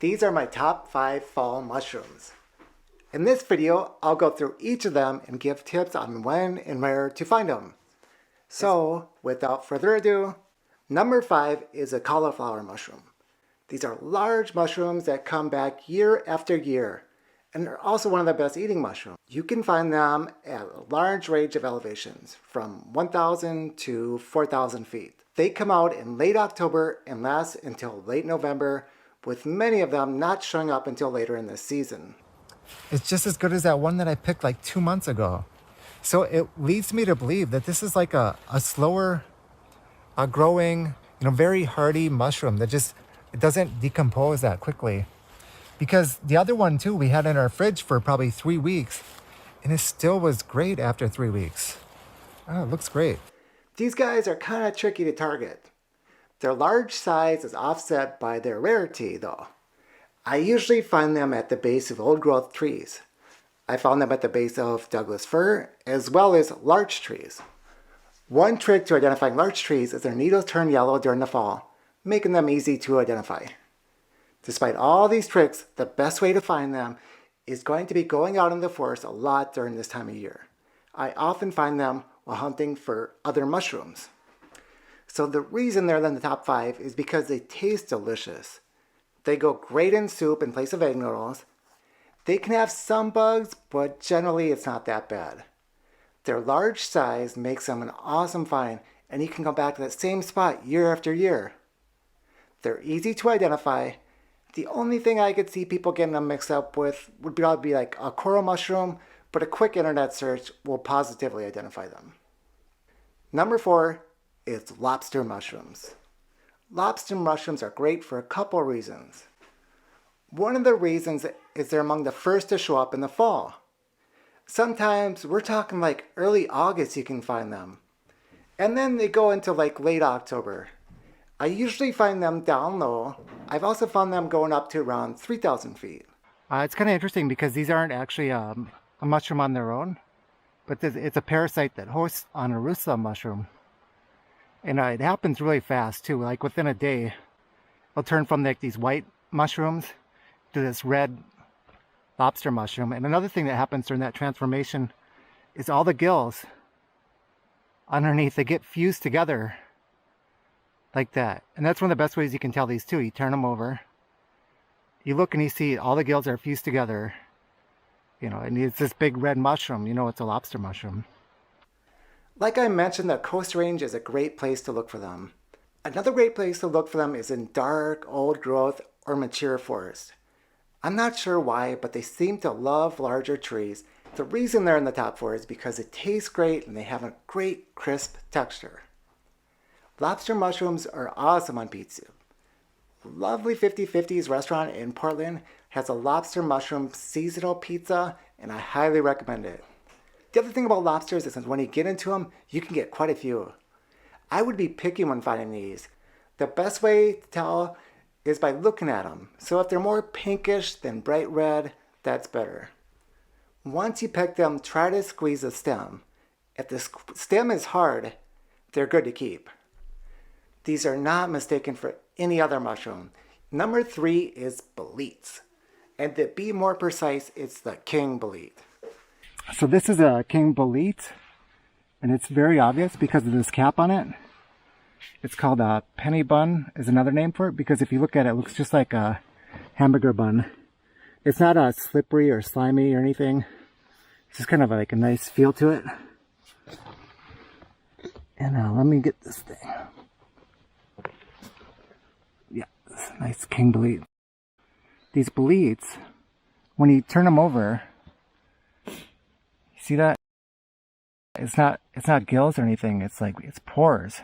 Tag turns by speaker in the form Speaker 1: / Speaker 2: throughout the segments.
Speaker 1: These are my top 5 fall mushrooms. In this video, I'll go through each of them and give tips on when and where to find them. So, without further ado, number 5 is a cauliflower mushroom. These are large mushrooms that come back year after year, and they're also one of the best eating mushrooms. You can find them at a large range of elevations, from 1,000 to 4,000 feet. They come out in late October and last until late November, with many of them not showing up until later in the season.
Speaker 2: It's just as good as that one that I picked like 2 months ago. So it leads me to believe that this is like a slower growing, very hardy mushroom that just it doesn't decompose that quickly. Because the other one too, we had in our fridge for probably 3 weeks, and it still was great after 3 weeks. Oh, it looks great.
Speaker 1: These guys are kind of tricky to target. Their large size is offset by their rarity though. I usually find them at the base of old growth trees. I found them at the base of Douglas fir as well as larch trees. One trick to identifying larch trees is their needles turn yellow during the fall, making them easy to identify. Despite all these tricks, the best way to find them is going to be going out in the forest a lot during this time of year. I often find them while hunting for other mushrooms. So the reason they're in the top 5 is because they taste delicious. They go great in soup in place of egg noodles. They can have some bugs, but generally it's not that bad. Their large size makes them an awesome find, and you can go back to that same spot year after year. They're easy to identify. The only thing I could see people getting them mixed up with would probably be like a coral mushroom, but a quick internet search will positively identify them. Number 4 is lobster mushrooms. Lobster mushrooms are great for a couple reasons. One of the reasons is they're among the first to show up in the fall. Sometimes we're talking like early August you can find them. And then they go into like late October. I usually find them down low. I've also found them going up to around 3,000 feet.
Speaker 2: It's kind of interesting because these aren't actually a mushroom on their own, but it's a parasite that hosts on a rusa mushroom. And it happens really fast too, like within a day. It'll turn from like these white mushrooms to this red lobster mushroom. And another thing that happens during that transformation is all the gills underneath, they get fused together like that. And that's one of the best ways you can tell these too. You turn them over, you look and you see all the gills are fused together, and it's this big red mushroom. It's a lobster mushroom.
Speaker 1: Like I mentioned, the Coast Range is a great place to look for them. Another great place to look for them is in dark, old growth, or mature forest. I'm not sure why, but they seem to love larger trees. The reason they're in the top 4 is because it tastes great and they have a great crisp texture. Lobster mushrooms are awesome on pizza. Lovely 50/50's restaurant in Portland has a lobster mushroom seasonal pizza, and I highly recommend it. The other thing about lobsters is that when you get into them, you can get quite a few. I would be picky when finding these. The best way to tell is by looking at them. So if they're more pinkish than bright red, that's better. Once you pick them, try to squeeze the stem. If the stem is hard, they're good to keep. These are not mistaken for any other mushroom. Number 3 is boletes. And to be more precise, it's the king bolete.
Speaker 2: So this is a king bolete, and it's very obvious because of this cap on it. It's called a penny bun is another name for it, because if you look at it, it looks just like a hamburger bun. It's not slippery or slimy or anything. It's just kind of like a nice feel to it. And let me get this thing. Yeah, this nice king bolete. These boletes, when you turn them over, see that? It's not gills or anything. It's pores.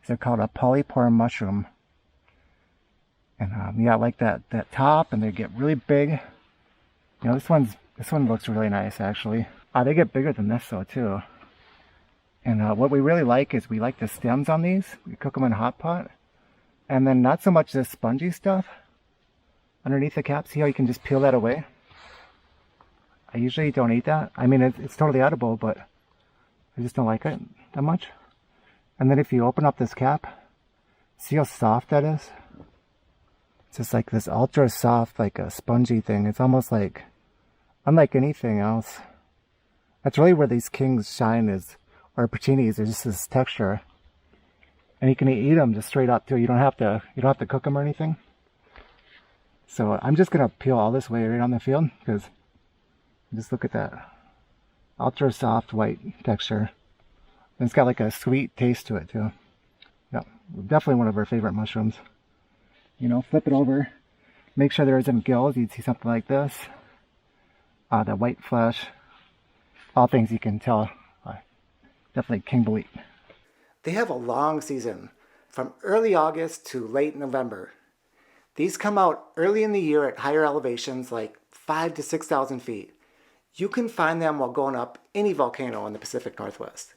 Speaker 2: They're called a polypore mushroom. And yeah, I like that top, and they get really big. This one looks really nice actually. They get bigger than this though too. And what we really like is we like the stems on these. We cook them in a hot pot, and then not so much this spongy stuff underneath the cap. See how you can just peel that away? I usually don't eat that. I mean, it's totally edible, but I just don't like it that much. And then if you open up this cap, see how soft that is? It's just like this ultra soft, like a spongy thing. It's almost like unlike anything else. That's really where these kings shine is, or porcinis, is just this texture. And you can eat them just straight up too. You don't have to cook them or anything. So I'm just gonna peel all this way right on the field because just look at that ultra soft white texture. And it's got like a sweet taste to it too. Yeah, definitely one of our favorite mushrooms. You know, flip it over, make sure there isn't gills. You'd see something like this. The white flesh, all things you can tell. Definitely king bolete.
Speaker 1: They have a long season, from early August to late November. These come out early in the year at higher elevations like 5,000 to 6,000 feet. You can find them while going up any volcano in the Pacific Northwest.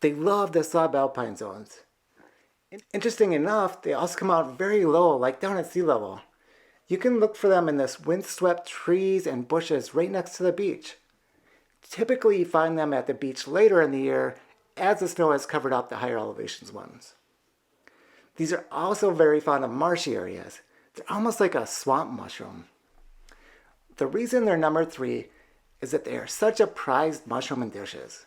Speaker 1: They love the subalpine zones. Interesting enough, they also come out very low, like down at sea level. You can look for them in this windswept trees and bushes right next to the beach. Typically, you find them at the beach later in the year as the snow has covered up the higher elevations ones. These are also very fond of marshy areas. They're almost like a swamp mushroom. The reason they're number 3 is that they are such a prized mushroom in dishes.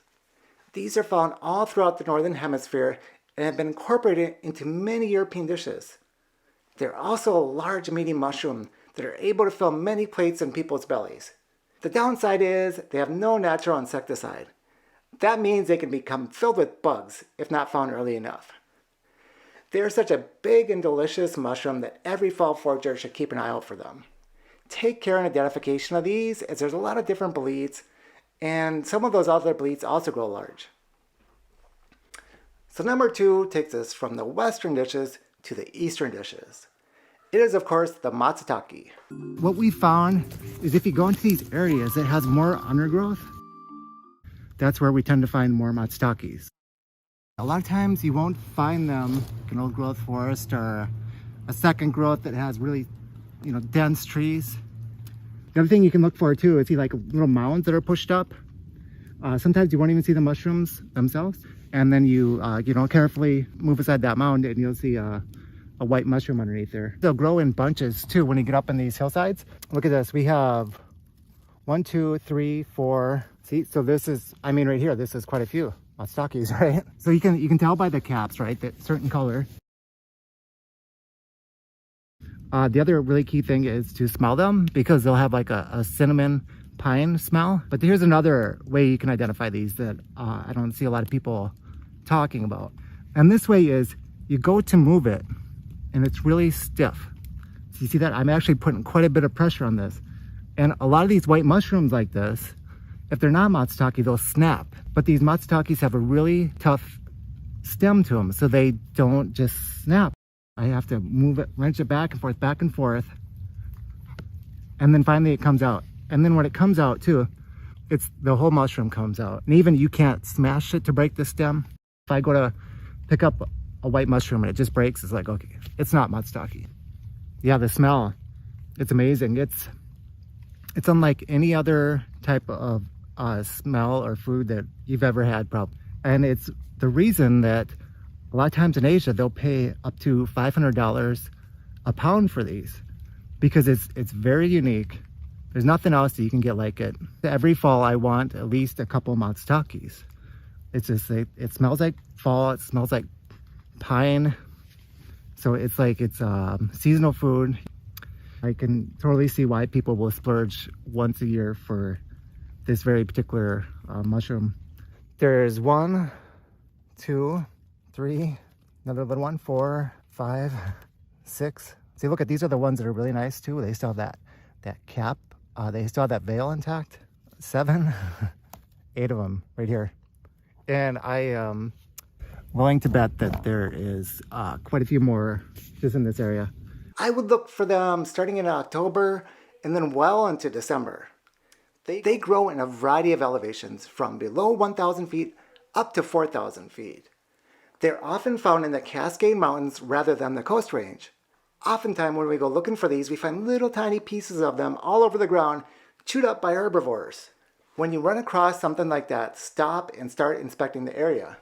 Speaker 1: These are found all throughout the Northern Hemisphere and have been incorporated into many European dishes. They're also a large meaty mushroom that are able to fill many plates in people's bellies. The downside is they have no natural insecticide. That means they can become filled with bugs if not found early enough. They are such a big and delicious mushroom that every fall forager should keep an eye out for them. Take care in identification of these, as there's a lot of different boletes, and some of those other boletes also grow large. So number 2 takes us from the western dishes to the eastern dishes. It is, of course, the Matsuake.
Speaker 2: What we found is if you go into these areas that has more undergrowth, that's where we tend to find more Matsuakes. A lot of times you won't find them in an old growth forest or a second growth that has really, dense trees. The other thing you can look for too is see like little mounds that are pushed up. Sometimes you won't even see the mushrooms themselves. And then you carefully move aside that mound and you'll see a white mushroom underneath there. They'll grow in bunches too when you get up in these hillsides. Look at this. We have 1, 2, 3, 4. See, so this is, right here, this is quite a few Matsuakes, right? So you can tell by the caps, right, that certain color. The other really key thing is to smell them because they'll have like a cinnamon pine smell. But here's another way you can identify these that I don't see a lot of people talking about. And this way is you go to move it and it's really stiff. So you see that? I'm actually putting quite a bit of pressure on this. And a lot of these white mushrooms like this, if they're not Matsuake, they'll snap. But these Matsuakes have a really tough stem to them, so they don't just snap. I have to move it, wrench it back and forth. And then finally it comes out. And then when it comes out too, it's the whole mushroom comes out. And even you can't smash it to break the stem. If I go to pick up a white mushroom and it just breaks, it's like, okay, it's not Matsuake. Yeah, the smell, it's amazing. It's unlike any other type of smell or food that you've ever had probably. And it's the reason that a lot of times in Asia, they'll pay up to $500 a pound for these because it's very unique. There's nothing else that you can get like it. Every fall, I want at least a couple Matsuakes. It's just, it smells like fall. It smells like pine. So it's like it's seasonal food. I can totally see why people will splurge once a year for this very particular mushroom. There's 1, 2, 3, another little one, 4, 5, 6. See, look at these are the ones that are really nice too. They still have that cap. They still have that veil intact. 7, 8 of them right here. And I am willing to bet that there is quite a few more just in this area.
Speaker 1: I would look for them starting in October and then well into December. They grow in a variety of elevations from below 1,000 feet up to 4,000 feet. They're often found in the Cascade Mountains rather than the Coast Range. Oftentimes when we go looking for these, we find little tiny pieces of them all over the ground, chewed up by herbivores. When you run across something like that, stop and start inspecting the area.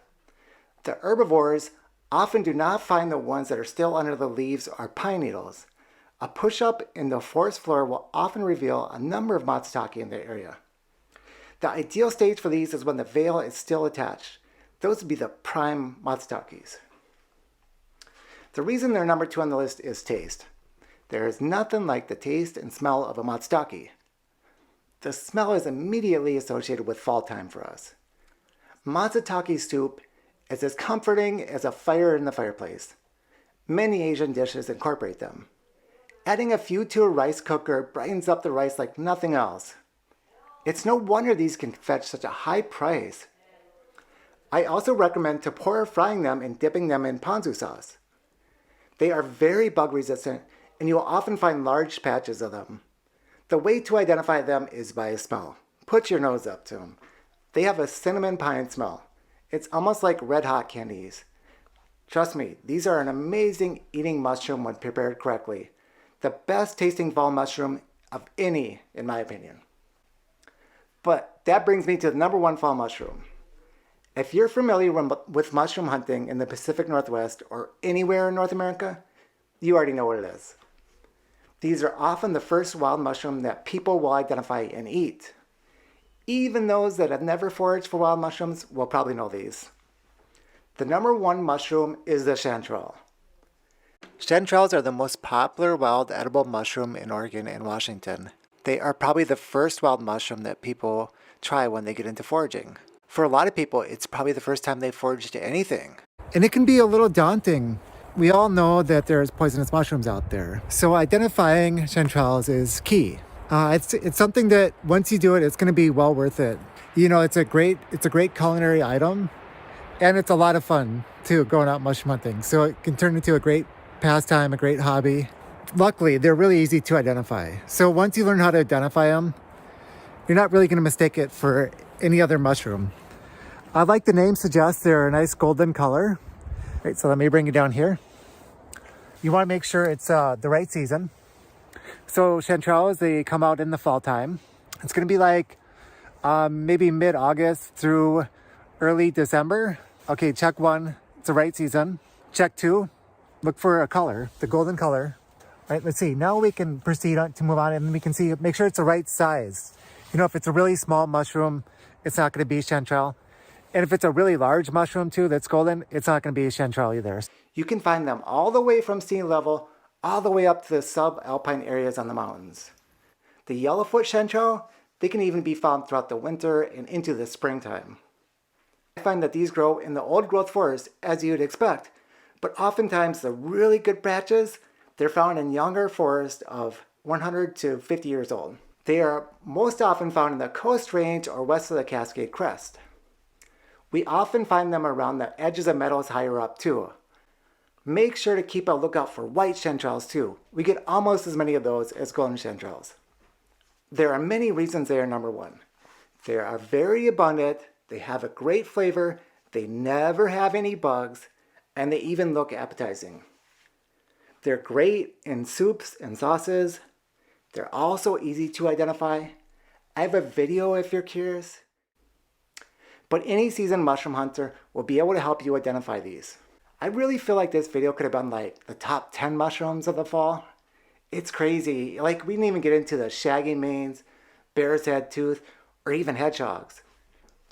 Speaker 1: The herbivores often do not find the ones that are still under the leaves or pine needles. A push-up in the forest floor will often reveal a number of Matsuake in the area. The ideal stage for these is when the veil is still attached. Those would be the prime Matsuakes. The reason they're number 2 on the list is taste. There is nothing like the taste and smell of a Matsuake. The smell is immediately associated with fall time for us. Matsutake soup is as comforting as a fire in the fireplace. Many Asian dishes incorporate them. Adding a few to a rice cooker brightens up the rice like nothing else. It's no wonder these can fetch such a high price. I also recommend tempura frying them and dipping them in ponzu sauce. They are very bug resistant and you will often find large patches of them. The way to identify them is by a smell. Put your nose up to them. They have a cinnamon pine smell. It's almost like red hot candies. Trust me, these are an amazing eating mushroom when prepared correctly. The best tasting fall mushroom of any, in my opinion. But that brings me to the number 1 fall mushroom. If you're familiar with mushroom hunting in the Pacific Northwest or anywhere in North America, you already know what it is. These are often the first wild mushroom that people will identify and eat. Even those that have never foraged for wild mushrooms will probably know these. The number 1 mushroom is the chanterelle. Chanterelles are the most popular wild edible mushroom in Oregon and Washington. They are probably the first wild mushroom that people try when they get into foraging. For a lot of people, it's probably the first time they've foraged anything.
Speaker 2: And it can be a little daunting. We all know that there's poisonous mushrooms out there. So identifying chanterelles is key. It's something that once you do it, it's going to be well worth it. You know, it's a great culinary item, and it's a lot of fun too, going out mushroom hunting. So it can turn into a great pastime, a great hobby. Luckily, they're really easy to identify. So once you learn how to identify them, you're not really going to mistake it for any other mushroom. Like the name suggests, they're a nice golden color. Right, so let me bring you down here. You want to make sure it's the right season. So chanterelles, they come out in the fall time. It's going to be like maybe mid-August through early December. Okay, check 1, it's the right season. Check 2, look for a color, the golden color. All right, let's see. Now we can proceed on to move on, and we can see, make sure it's the right size. You know, if it's a really small mushroom, it's not going to be chanterelle. And if it's a really large mushroom too that's golden, it's not going to be a chanterelle either.
Speaker 1: You can find them all the way from sea level, all the way up to the subalpine areas on the mountains. The yellowfoot chanterelle, they can even be found throughout the winter and into the springtime. I find that these grow in the old growth forest as you'd expect, but oftentimes the really good patches, they're found in younger forests of 100 to 50 years old. They are most often found in the Coast Range or west of the Cascade Crest. We often find them around the edges of meadows higher up too. Make sure to keep a lookout for white chanterelles too. We get almost as many of those as golden chanterelles. There are many reasons they are number 1. They are very abundant, they have a great flavor, they never have any bugs, and they even look appetizing. They're great in soups and sauces. They're also easy to identify. I have a video if you're curious. But any seasoned mushroom hunter will be able to help you identify these. I really feel like this video could have been like the top 10 mushrooms of the fall. It's crazy. Like, we didn't even get into the shaggy manes, bear's head tooth, or even hedgehogs.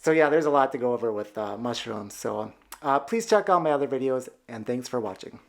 Speaker 1: So yeah, there's a lot to go over with mushrooms. So please check out my other videos, and thanks for watching.